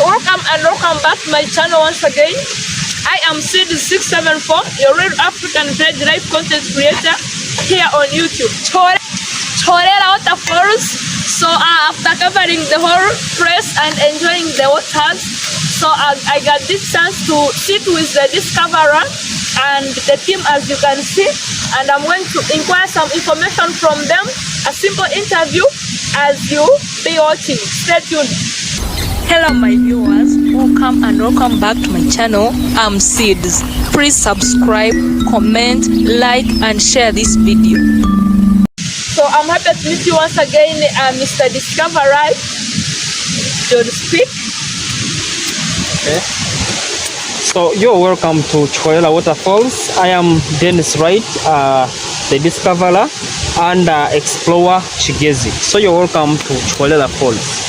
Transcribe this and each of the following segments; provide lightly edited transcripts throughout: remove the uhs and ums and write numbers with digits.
Welcome back to my channel once again. I am Sid674, your real African village life content creator here on YouTube. Kihorera Waterfalls. So after covering the whole place and enjoying the waters, so I got this chance to sit with the discoverer and the team, as you can see, and I'm going to inquire some information from them. A simple interview as you be watching. Stay tuned. Hello my viewers, welcome back to my channel. I'm Sids. Please subscribe, comment, like and share this video. So I'm happy to meet you once again, Mr. Discoverer. Do you speak? Okay. So you're welcome to Kihorera Waterfalls. I am Dennis Wright, the discoverer and explorer Chigezi. So you're welcome to Kihorera Falls.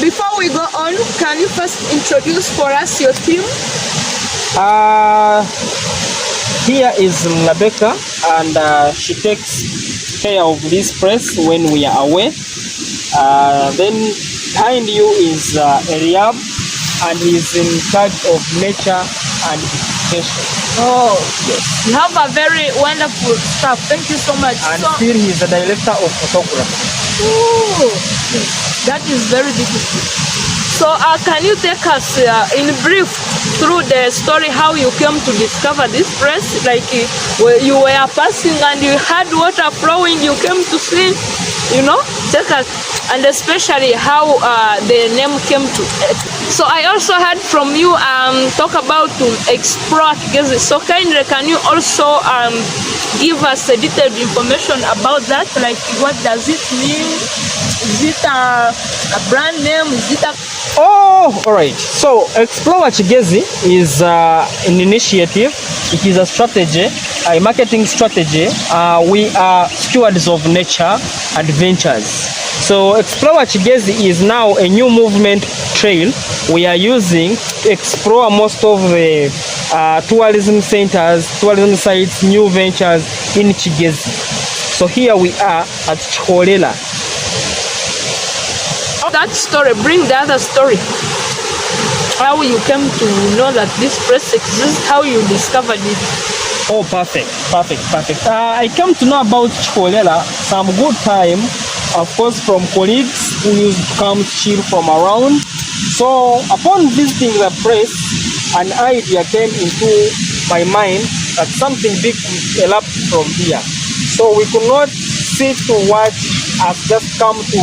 Before we go on, can you first introduce for us your team? Here is Rebecca, and she takes care of this place when we are away. Then behind you is Eliab, and he's in charge of nature and education. Oh, yes. You have a very wonderful staff. Thank you so much. And still he's the director of photography. Oh, that is very beautiful. So can you take us in brief through the story how you came to discover this place? Like you were passing and you had water flowing, you came to see, take us, and especially how the name came to it. So I also heard from you talk about to explore Kigezi. So kindly can you also give us a detailed information about that? Like what does it mean? Is it a brand name? Is it a... Oh, all right. So Explore Kigezi is an initiative. It is a strategy, a marketing strategy. We are stewards of nature adventures. So Explore Kigezi is now a new movement trail we are using to explore most of the tourism centers, tourism sites, new ventures in Kigezi. So here we are at Kihorera. That story, bring the other story. How you came to know that this place exists, how you discovered it. Oh, perfect. I came to know about Kihorera some good time, of course, from colleagues who used to come chill from around. So upon visiting the place, an idea came into my mind that something big could erupt from here. So we could not sit to watch us just come to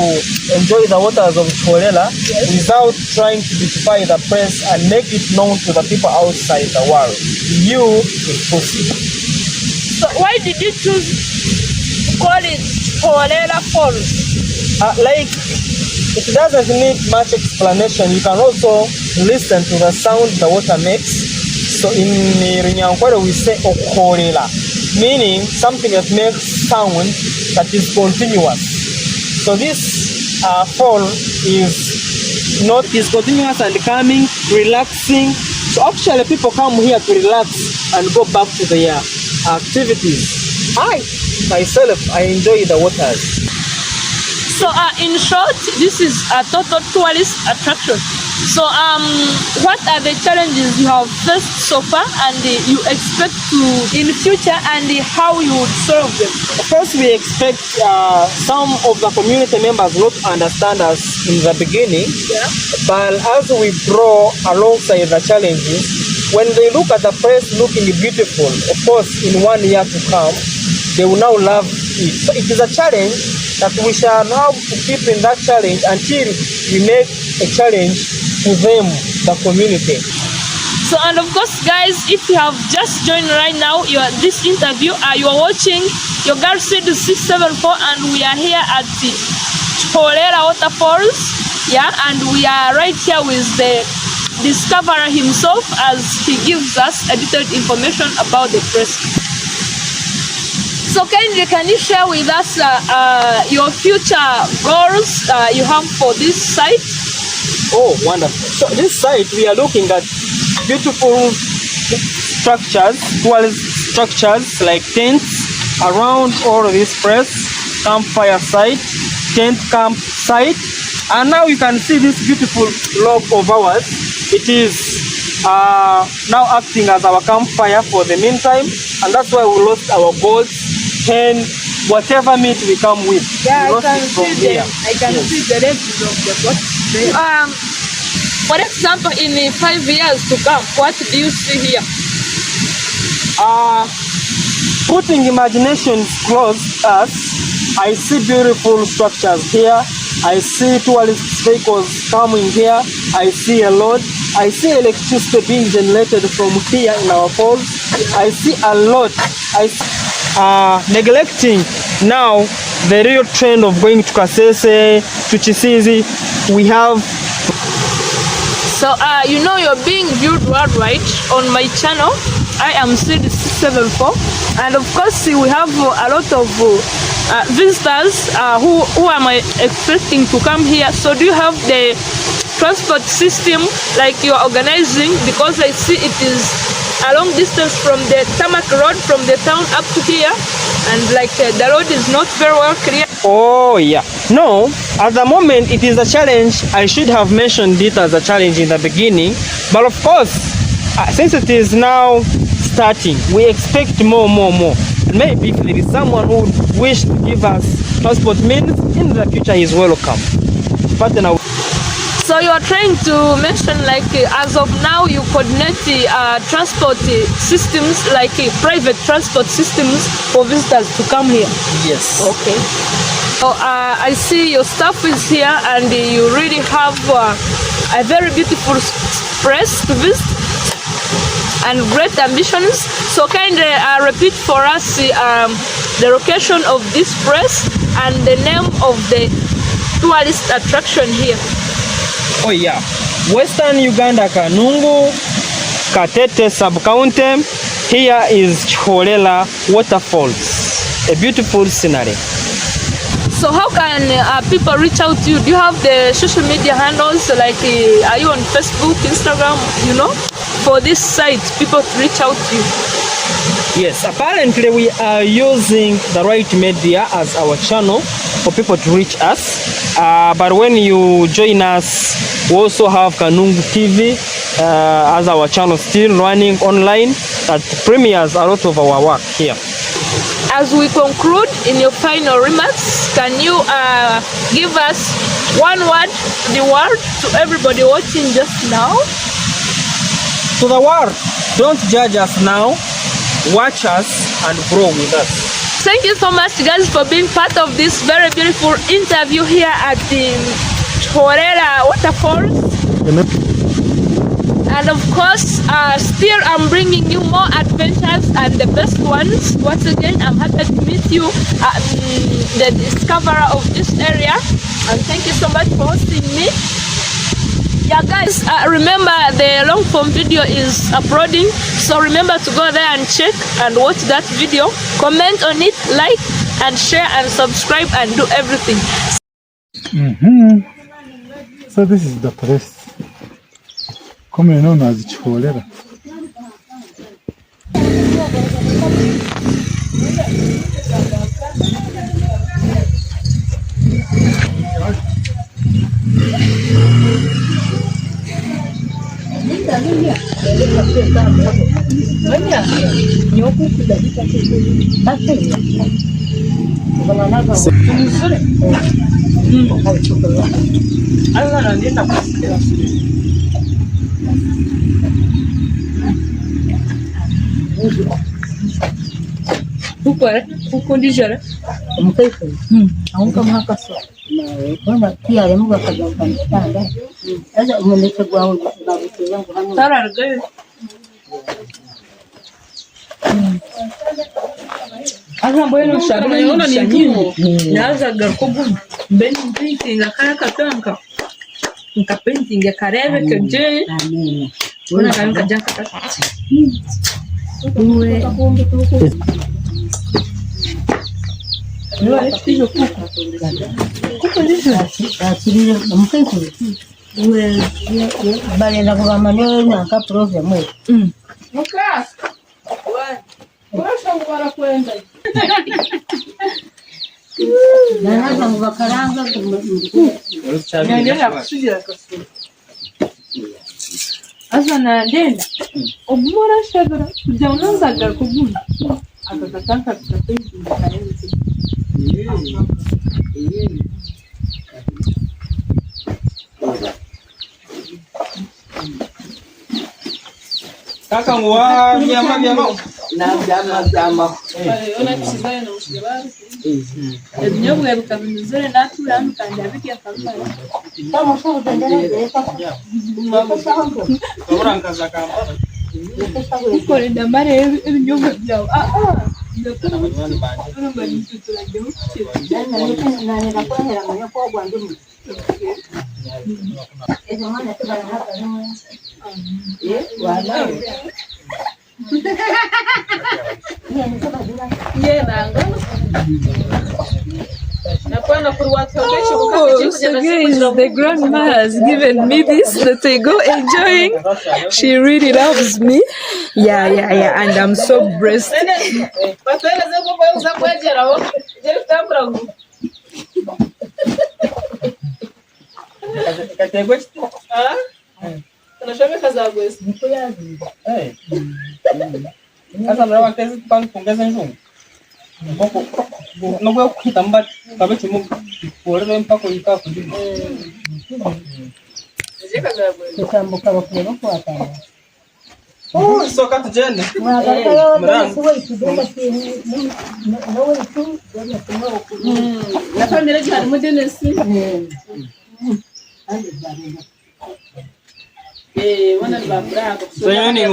enjoy the waters of Kihorera without trying to beautify the place and make it known to the people outside the world. You inclusive. So why did you choose to call it Kihorera Falls? It doesn't need much explanation. You can also listen to the sound the water makes. So in Runyankwere we say Okorela, meaning something that makes sound that is continuous. So this fall is continuous and calming, relaxing. So actually people come here to relax and go back to their activities. Myself, I enjoy the waters. So in short, this is a total tourist attraction. So what are the challenges you have faced so far and you expect to in the future, and how you would solve them? First, we expect some of the community members not to understand us in the beginning, but as we grow alongside the challenges, when they look at the place looking beautiful, of course in 1 year to come, they will now love it. So it is a challenge that we shall have to keep in that challenge until we make a challenge to them, the community. So, and of course guys, if you have just joined right now this interview, you are watching your girl Sid674, and we are here at the Kihorera Waterfalls, and we are right here with the discoverer himself as he gives us a detailed information about the place. So kindly, can you share with us your future goals you have for this site? Oh, wonderful. So this site, we are looking at beautiful structures, tourist structures like tents around all of this place, campfire site, tent camp site, And now you can see this beautiful log of ours. It is now acting as our campfire for the meantime, and that's why we lost our goats and whatever meat we come with. Yeah, I can see the rest of the goats. For example, in 5 years to come, what do you see here? Putting imagination close us, I see beautiful structures here. I see tourist vehicles coming here. I see a lot. I see electricity being generated from here in our falls. I see a lot. I see, neglecting now the real trend of going to Kasese, to Chisizi. We have. So you know you're being viewed worldwide on my channel. I am CD674, and of course we have a lot of visitors who am I expecting to come here. So do you have the transport system like you're organizing? Because I see it is a long distance from the tarmac road from the town up to here, and like the road is not very well clear. Oh yeah, no, at the moment it is a challenge. I should have mentioned it as a challenge in the beginning, but of course since it is now starting, we expect more. And maybe if there is someone who would wish to give us transport means in the future, he is welcome. But now, so you are trying to mention like as of now you coordinate transport systems, like private transport systems for visitors to come here. Yes. Okay. So I see your staff is here, and you really have a very beautiful place to visit and great ambitions. So kind of repeat for us the location of this place and the name of the tourist attraction here. Oh yeah, Western Uganda, Kanungu, Katete sub-county. Here is Kihorera Waterfalls, a beautiful scenery. So how can people reach out to you? Do you have the social media handles, like are you on Facebook, Instagram, you know, for this site, people to reach out to you? Yes, apparently we are using the right media as our channel for people to reach us. But when you join us, we also have Kanungu TV as our channel still running online that premieres a lot of our work here. As we conclude, in your final remarks, can you give us one word, the word to everybody watching just now? To the world, don't judge us now, watch us and grow with us. Thank you so much guys for being part of this very beautiful interview here at the Kihorera Waterfalls. And of course, still I'm bringing you more adventures and the best ones. Once again, I'm happy to meet you, the discoverer of this area. And thank you so much for hosting me. Yeah guys, remember the long form video is uploading, so remember to go there and check and watch that video, comment on it, like and share and subscribe and do everything. So this is the place commonly known as Kihorera. Nanaza mu bakaranga Ngendera kusugira kasura. Asa nagenda omura shagara kujya unanzaga kubunda akagatanka kugenda karezi. Kaka ngwa byama. na byama. Ona kizaye no mushibara. Ebinyobwa bikabinyuzure natura mukandi abikiye kampala. Kama sho utendera leta. Urankaza kampala. Ukore ndamare ebinyobwa byawe. Ndakora urumva nituturage mukire. Nani nakwenda mwenye kwa gwanje mu. Ezo mwana tubana hapa no. Wala. The grandma has given me this that I go enjoying. She really loves me. Yeah, and I'm so blessed. Sasa mna wakati pongeza njungu. Noko kitamba kabe chimu pore mpako ika kujini. Kutambuka bakubona ko atanga. Soka tujende. La famille est à modèle ici. Wana babrako. So yoni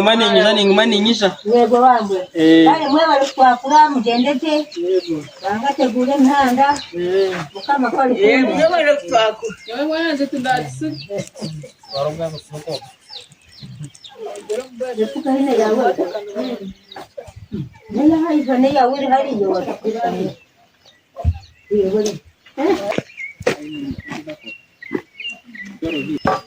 ngumani nyisha. Yego bambwe. Bale mwe bali kwakura mugendeke. Yego. Banga tegule ntanda. Mukama kwali. Mwe bali kwako. Yewe mwana zetu ndatsi. Waronga soko. Yefuka hine yawe. Nina haifa ne yawe hari yo. Yego.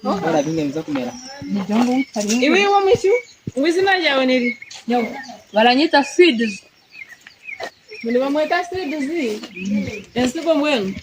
Ora binge mza kumera. Nijongo utari. Iwe wa mwishu? Wizina yawe niri. Yo. Baranyita seeds. Muli bamweta seeds zi. Ensibo mwengu.